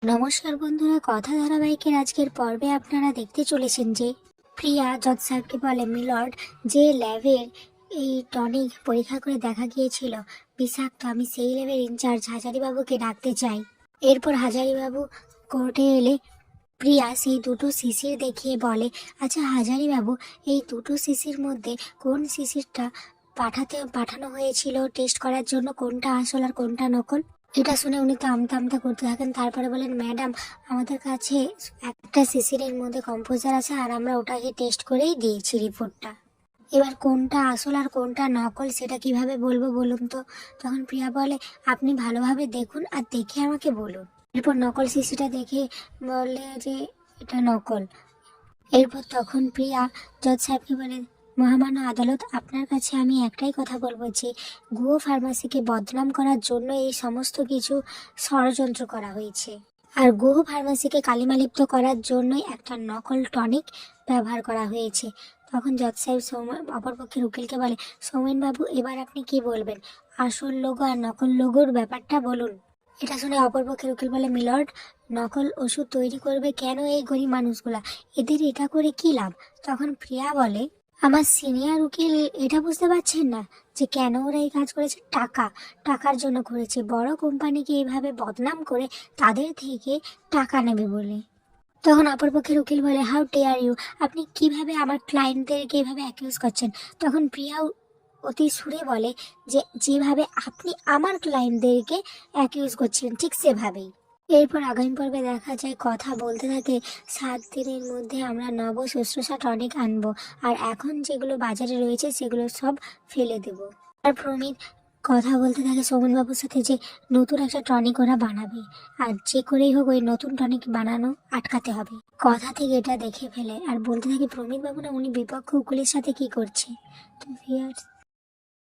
নমস্কার বন্ধুরা, কথা ধারাবাহিকের আজকের পর্বে আপনারা দেখতে চলেছেন যে প্রিয়া জজ সাহেবকে বলে, মিলর্ড, যে ল্যাবের এই টনিক পরীক্ষা করে দেখা গিয়েছিল বিষাক্ত, আমি সেই ল্যাবের ইনচার্জ হাজারিবাবুকে ডাকতে চাই। এরপর হাজারিবাবু কোর্টে এলে প্রিয়া সেই দুটো শিশির দেখিয়ে বলে, আচ্ছা হাজারিবাবু, এই দুটো শিশির মধ্যে কোন শিশিরটা পাঠানো হয়েছিল টেস্ট করার জন্য, কোনটা আসল আর কোনটা নকল? এটা শুনে উনি তো আমতা আমতা করতে থাকেন। তারপরে বলেন, ম্যাডাম, আমাদের কাছে একটা শিশিরের মধ্যে কম্পোজার আছে আর আমরা ওটাকে টেস্ট করেই দিয়েছি রিপোর্টটা। এবার কোনটা আসল আর কোনটা নকল সেটা কিভাবে বলবো বলুন তো? তখন প্রিয়া বলে, আপনি ভালোভাবে দেখুন আর দেখে আমাকে বলুন। এরপর নকল শিশিটা দেখে বলে যে এটা নকল। এরপর তখন প্রিয়া জজ সাহেবকে বলে, মহামান্য আদালত, আপনার কাছে আমি একটাই কথা বলবো যে গুহ ফার্মাসিকে বদনাম করার জন্য এই সমস্ত কিছু ষড়যন্ত্র করা হয়েছে, আর গুহ ফার্মাসিকে কালিমালিপ্ত করার জন্যই একটা নকল টনিক ব্যবহার করা হয়েছে। তখন জজ সাহেব অপরপক্ষের উকিলকে বলে, সৌমেনবাবু, এবার আপনি কি বলবেন? আসল লোগো আর নকল লোগোর ব্যাপারটা বলুন। এটা শুনে অপরপক্ষের উকিল বলে, মিলর্ড, নকল ওষুধ তৈরি করবে কেন এই গরিব মানুষগুলা? এদের এটা করে কি লাভ? তখন প্রিয়া বলে, আমার সিনিয়র উকিল এটা বুঝতে পারছেন না যে কেন ওরা এই কাজ করেছে? টাকার জন্য করেছে, বড় কোম্পানিকে এইভাবে বদনাম করে তাদের থেকে টাকা নেবে বলে। তখন অপরপক্ষের উকিল বলে, হাউ ডেয়ার ইউ, আপনি কিভাবে আমার ক্লায়েন্টদেরকে এইভাবে অ্যাকিউজ করছেন? তখন প্রিয়াও অতি সুরে বলে যে যেভাবে আপনি আমার ক্লায়েন্টদেরকে অ্যাকিউজ করছিলেন ঠিক সেভাবেই। এরপর আগামী পর্বে দেখা যায়, কথা বলতে থাকে, 7 দিনের মধ্যে আমরা শুশ্রূষা টনিক আনবো, আর এখন যেগুলো বাজারে রয়েছে সেগুলো সব ফেলে দেব। আর প্রমিত কথা বলতে থাকে সৌমেনবাবুর সাথে যে নতুন একটা টনিক ওরা বানাবে, আর যে করেই হোক ওই নতুন টনিক বানানো আটকাতে হবে। কথা থেকে এটা দেখে ফেলে আর বলতে থাকে, প্রমিত বাবু না, উনি বিপক্ষ উকিলের সাথে কি করছে? তো ভিউয়ার্স,